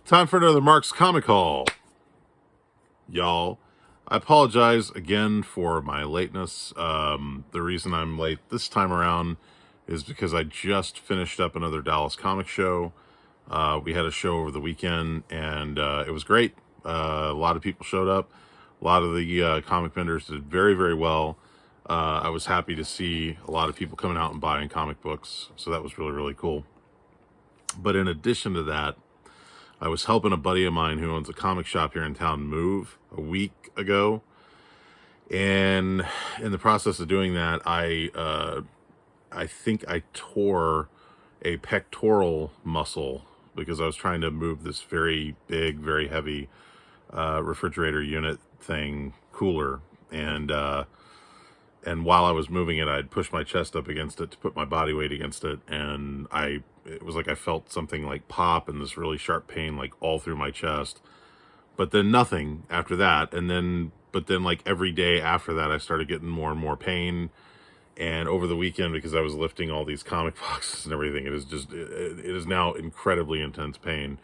Time for another Mark's Comic Haul, y'all. I apologize again for my lateness. The reason I'm late this time around is because I just finished up another Dallas comic show. We had a show over the weekend, and it was great. A lot of people showed up. A lot of the comic vendors did very, very well. I was happy to see a lot of people coming out and buying comic books, so that was really, really cool. But in addition to that, I was helping a buddy of mine who owns a comic shop here in town move a week ago. And in the process of doing that, I think I tore a pectoral muscle because I was trying to move this very big, very heavy refrigerator unit thing, cooler. And while I was moving it, I'd pushed my chest up against it to put my body weight against it. And it was like I felt something like pop and this really sharp pain like all through my chest. But then nothing after that. But then like every day after that, I started getting more and more pain. And over the weekend, because I was lifting all these comic boxes and everything, it is now incredibly intense pain.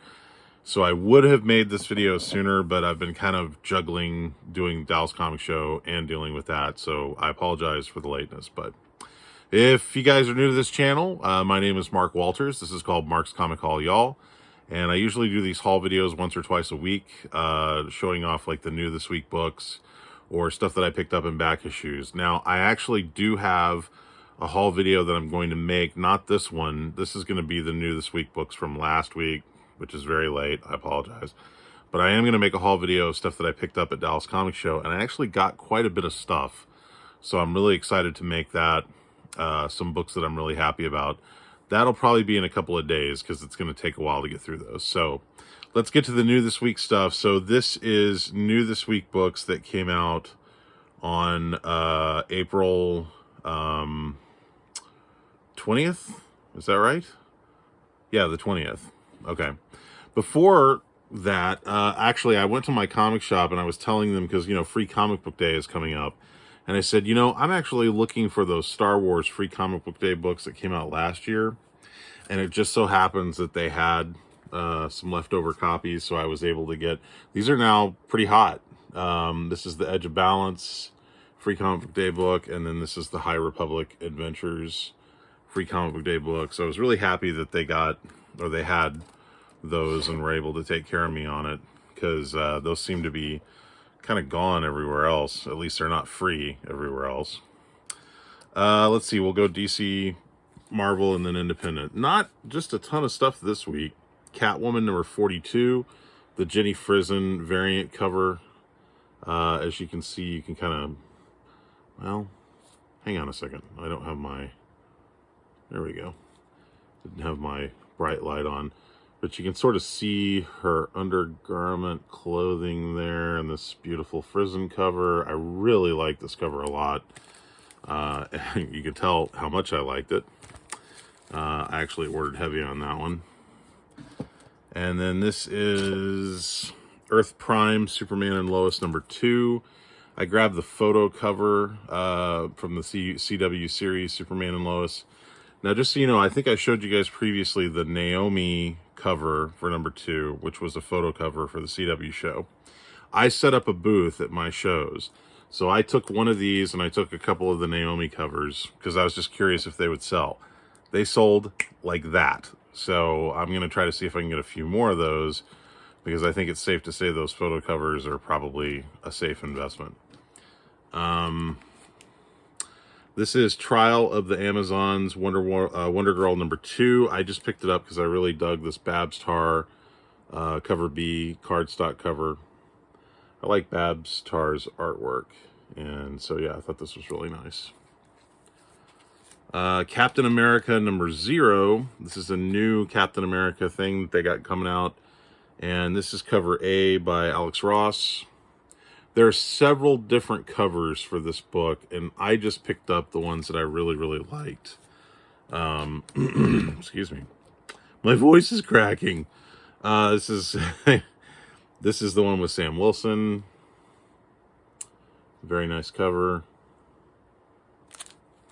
So I would have made this video sooner, but I've been kind of juggling doing Dallas Comic Show and dealing with that. So I apologize for the lateness. But if you guys are new to this channel, my name is Mark Walters. This is called Mark's Comic Haul, y'all. And I usually do these haul videos once or twice a week, showing off like the new this week books or stuff that I picked up in back issues. Now, I actually do have a haul video that I'm going to make, not this one. This is going to be the new this week books from last week, which is very late. I apologize. But I am going to make a haul video of stuff that I picked up at Dallas Comic Show, and I actually got quite a bit of stuff. So I'm really excited to make that. Some books that I'm really happy about. That'll probably be in a couple of days because it's going to take a while to get through those. So let's get to the new this week stuff. So this is new this week books that came out on April 20th. Is that right? Yeah, the 20th. Okay. Before that, actually, I went to my comic shop and I was telling them, because, Free Comic Book Day is coming up. And I said, I'm actually looking for those Star Wars Free Comic Book Day books that came out last year. And it just so happens that they had some leftover copies, so I was able to get... These are now pretty hot. This is the Edge of Balance Free Comic Book Day book, and then this is the High Republic Adventures Free Comic Book Day book. So I was really happy that they had those and were able to take care of me on it, because those seem to be kind of gone everywhere else. At least they're not free everywhere else. Let's see, we'll go DC, Marvel, and then Independent. Not just a ton of stuff this week. Catwoman number 42, the Jenny Frison variant cover. As you can see, you can kind of, well, hang on a second. I don't have my, there we go. Didn't have my bright light on. But you can sort of see her undergarment clothing there and this beautiful Frison cover. I really like this cover a lot. You can tell how much I liked it. I actually ordered heavy on that one. And then this is Earth Prime, Superman and Lois number 2. I grabbed the photo cover from the CW series, Superman and Lois. Now, just so you know, I think I showed you guys previously the Naomi cover for number 2, which was a photo cover for the CW show. I set up a booth at my shows. So I took one of these and I took a couple of the Naomi covers because I was just curious if they would sell. They sold like that. So I'm going to try to see if I can get a few more of those, because I think it's safe to say those photo covers are probably a safe investment. This is Trial of the Amazons, Wonder Girl number 2. I just picked it up because I really dug this Babs Tarr cover B cardstock cover. I like Babs Tarr's artwork, and so yeah, I thought this was really nice. Captain America number 0. This is a new Captain America thing that they got coming out, and this is cover A by Alex Ross. There are several different covers for this book, and I just picked up the ones that I really, really liked. Excuse me. My voice is cracking. This is this is the one with Sam Wilson. Very nice cover.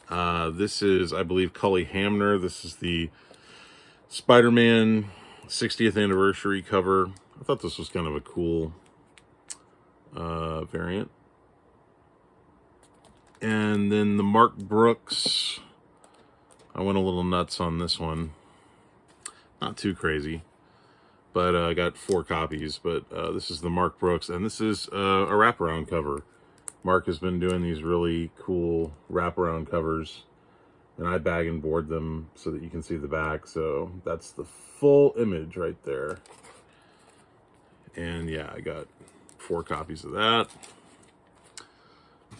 This is, I believe, Cully Hamner. This is the Spider-Man 60th anniversary cover. I thought this was kind of a cool variant. And then the Mark Brooks. I went a little nuts on this one. Not too crazy. But I got 4 copies. But this is the Mark Brooks. And this is a wraparound cover. Mark has been doing these really cool wraparound covers. And I bag and board them so that you can see the back. So that's the full image right there. And yeah, I got 4 copies of that.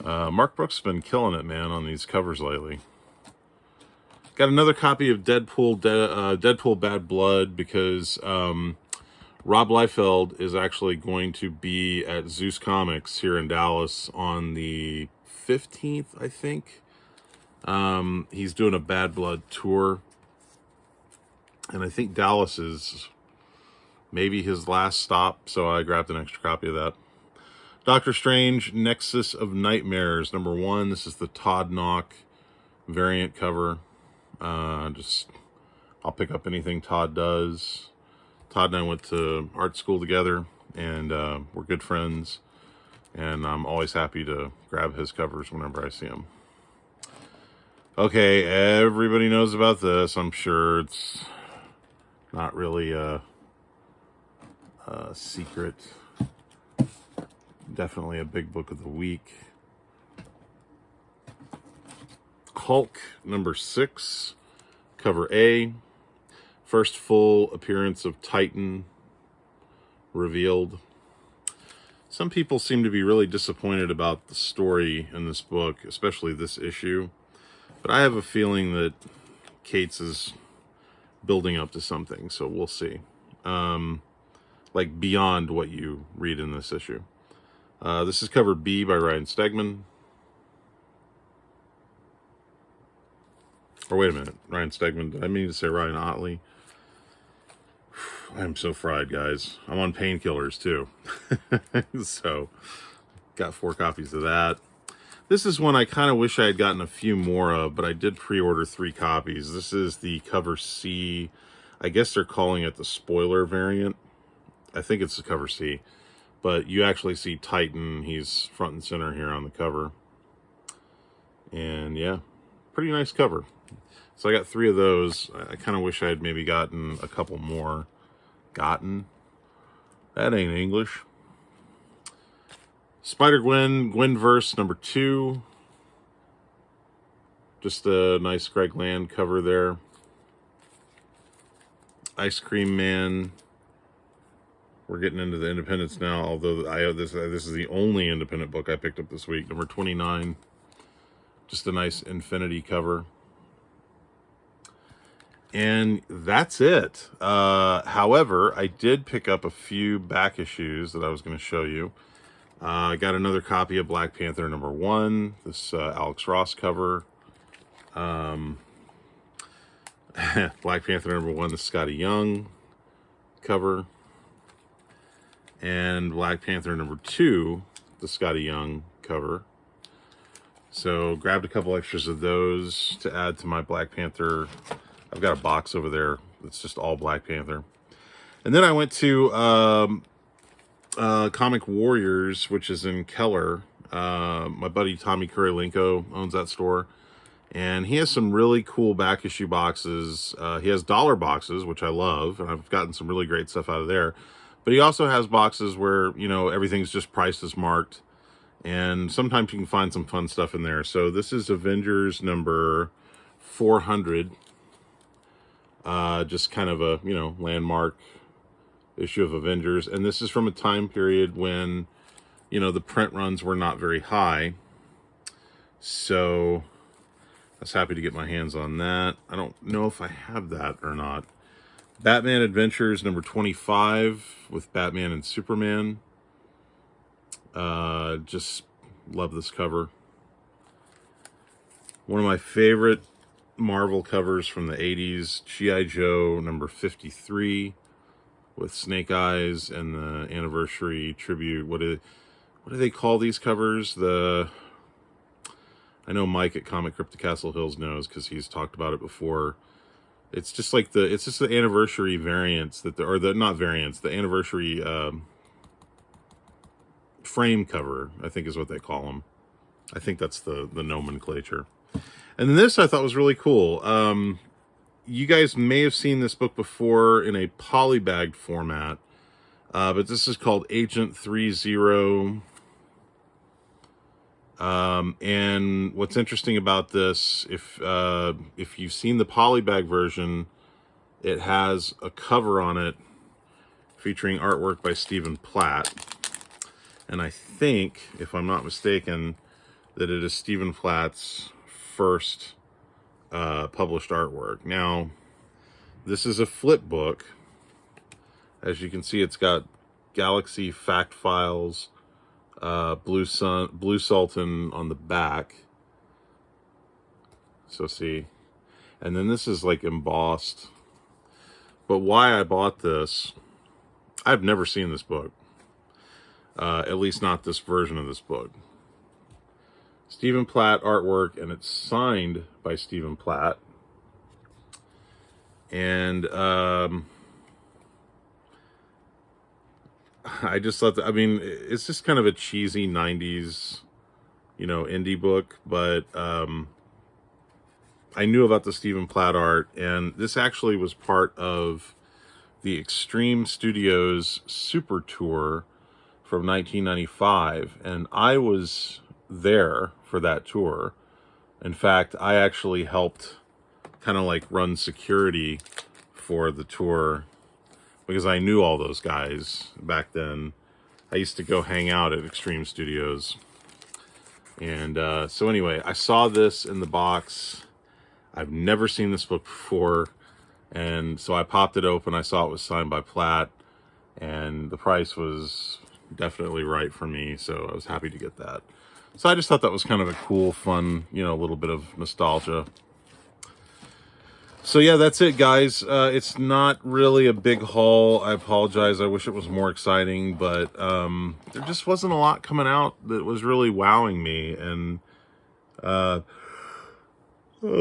Mark Brooks has been killing it, man, on these covers lately. Got another copy of Deadpool Bad Blood because Rob Liefeld is actually going to be at Zeus Comics here in Dallas on the 15th, I think. He's doing a Bad Blood tour. And I think Dallas is maybe his last stop, so I grabbed an extra copy of that. Doctor Strange, Nexus of Nightmares, #1. This is the Todd Knock variant cover. I'll pick up anything Todd does. Todd and I went to art school together, and we're good friends. And I'm always happy to grab his covers whenever I see them. Okay, everybody knows about this. I'm sure it's not really a secret. Definitely a big book of the week. Hulk #6, cover A. First full appearance of Titan revealed. Some people seem to be really disappointed about the story in this book, especially this issue. But I have a feeling that Cates is building up to something, so we'll see. Like beyond what you read in this issue. This is cover B by Ryan Stegman. Or wait a minute, Ryan Stegman. Did I mean to say Ryan Otley? I'm so fried, guys. I'm on painkillers too. So, got 4 copies of that. This is one I kind of wish I had gotten a few more of, but I did pre-order 3 copies. This is the cover C. I guess they're calling it the spoiler variant. I think it's the cover C. But you actually see Titan. He's front and center here on the cover. And yeah, pretty nice cover. So I got 3 of those. I kind of wish I had maybe gotten a couple more. Gotten? That ain't English. Spider-Gwen, Gwenverse #2. Just a nice Greg Land cover there. Ice Cream Man. We're getting into the independents now, although this is the only independent book I picked up this week. #29. Just a nice Infinity cover. And that's it. However, I did pick up a few back issues that I was going to show you. I got another copy of Black Panther #1. This Alex Ross cover. Black Panther #1, the Scotty Young cover. And Black Panther #2, the Scotty Young cover. So grabbed a couple extras of those to add to my Black Panther. I've got a box over there that's just all Black Panther. And then I went to Comic Warriors, which is in Keller. My buddy Tommy Kurilenko owns that store. And he has some really cool back issue boxes. He has dollar boxes, which I love. And I've gotten some really great stuff out of there. But he also has boxes where, you know, everything's just priced as marked. And sometimes you can find some fun stuff in there. So this is Avengers #400. Just kind of a, you know, landmark issue of Avengers. And this is from a time period when, you know, the print runs were not very high. So I was happy to get my hands on that. I don't know if I have that or not. Batman Adventures #25 with Batman and Superman. Just love this cover. One of my favorite Marvel covers from the 80s, G.I. Joe #53 with Snake Eyes and the anniversary tribute. What do they call these covers? I know Mike at Comic Crypto Castle Hills knows because he's talked about it before. It's just like it's just the anniversary variants that or the not variants, the anniversary frame cover, I think is what they call them. I think that's the nomenclature. And then this I thought was really cool. You guys may have seen this book before in a polybagged format, but this is called Agent 30. And what's interesting about this, if you've seen the polybag version, it has a cover on it featuring artwork by Stephen Platt. And I think, if I'm not mistaken, that it is Stephen Platt's first published artwork. Now, this is a flip book. As you can see, it's got Galaxy fact files, Blue Sultan on the back. So see, and then this is like embossed. But why I bought this, I've never seen this book. At least not this version of this book. Stephen Platt artwork, and it's signed by Stephen Platt. And I just thought that, I mean, it's just kind of a cheesy 90s, indie book, but I knew about the Stephen Platt art, and this actually was part of the Extreme Studios Super Tour from 1995, and I was there for that tour. In fact, I actually helped kind of like run security for the tour because I knew all those guys back then. I used to go hang out at Extreme Studios. And so anyway, I saw this in the box. I've never seen this book before. And so I popped it open. I saw it was signed by Platt. And the price was definitely right for me. So I was happy to get that. So I just thought that was kind of a cool, fun, a little bit of nostalgia. So yeah, that's it, guys. It's not really a big haul. I apologize. I wish it was more exciting, but there just wasn't a lot coming out that was really wowing me. And oh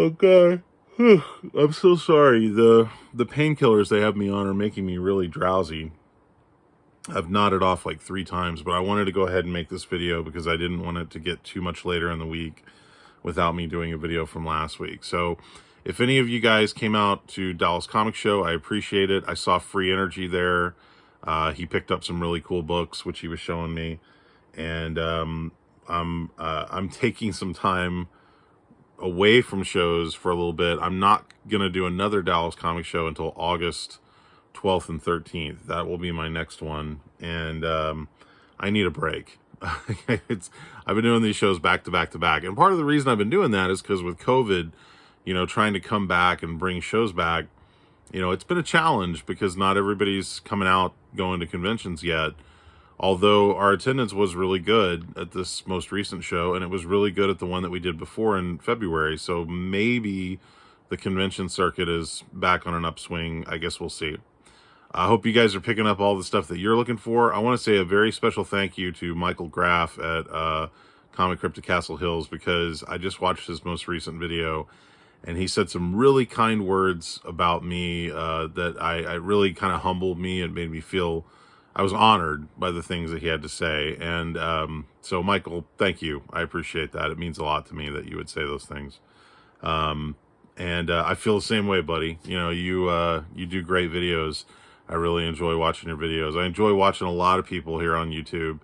god, I'm so sorry. The painkillers they have me on are making me really drowsy. I've nodded off like 3 times, but I wanted to go ahead and make this video because I didn't want it to get too much later in the week without me doing a video from last week. So if any of you guys came out to Dallas Comic Show, I appreciate it. I saw Free Energy there. He picked up some really cool books, which he was showing me. And I'm taking some time away from shows for a little bit. I'm not going to do another Dallas Comic Show until August 12th and 13th. That will be my next one. And I need a break. I've been doing these shows back to back to back. And part of the reason I've been doing that is because with COVID, trying to come back and bring shows back, it's been a challenge because not everybody's coming out going to conventions yet. Although our attendance was really good at this most recent show, and it was really good at the one that we did before in February. So maybe the convention circuit is back on an upswing. I guess we'll see. I hope you guys are picking up all the stuff that you're looking for. I want to say a very special thank you to Michael Graff at Comic Crypto Castle Hills, because I just watched his most recent video, and he said some really kind words about me that I really kind of humbled me and made me feel I was honored by the things that he had to say. And so, Michael, thank you. I appreciate that. It means a lot to me that you would say those things. And I feel the same way, buddy. You do great videos. I really enjoy watching your videos. I enjoy watching a lot of people here on YouTube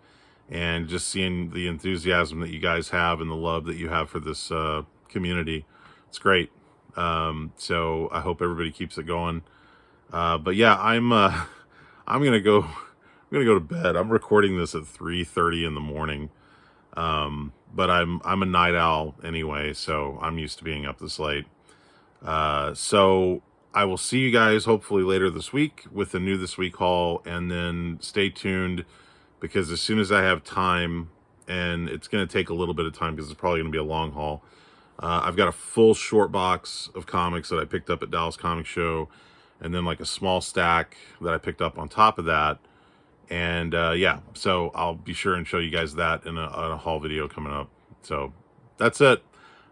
and just seeing the enthusiasm that you guys have and the love that you have for this community. It's great. So I hope everybody keeps it going. But yeah, I'm gonna go to bed. I'm recording this at 3:30 in the morning. But I'm a night owl anyway, so I'm used to being up this late. So I will see you guys hopefully later this week with the new This Week haul, and then stay tuned because as soon as I have time, and it's going to take a little bit of time because it's probably going to be a long haul, I've got a full short box of comics that I picked up at Dallas Comic Show, and then like a small stack that I picked up on top of that. And yeah, so I'll be sure and show you guys that in a haul video coming up. So that's it.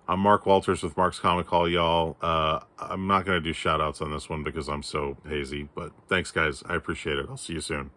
I'm Mark Walters with Mark's Comic Hall, y'all. I'm not going to do shout outs on this one because I'm so hazy, but thanks, guys. I appreciate it. I'll see you soon.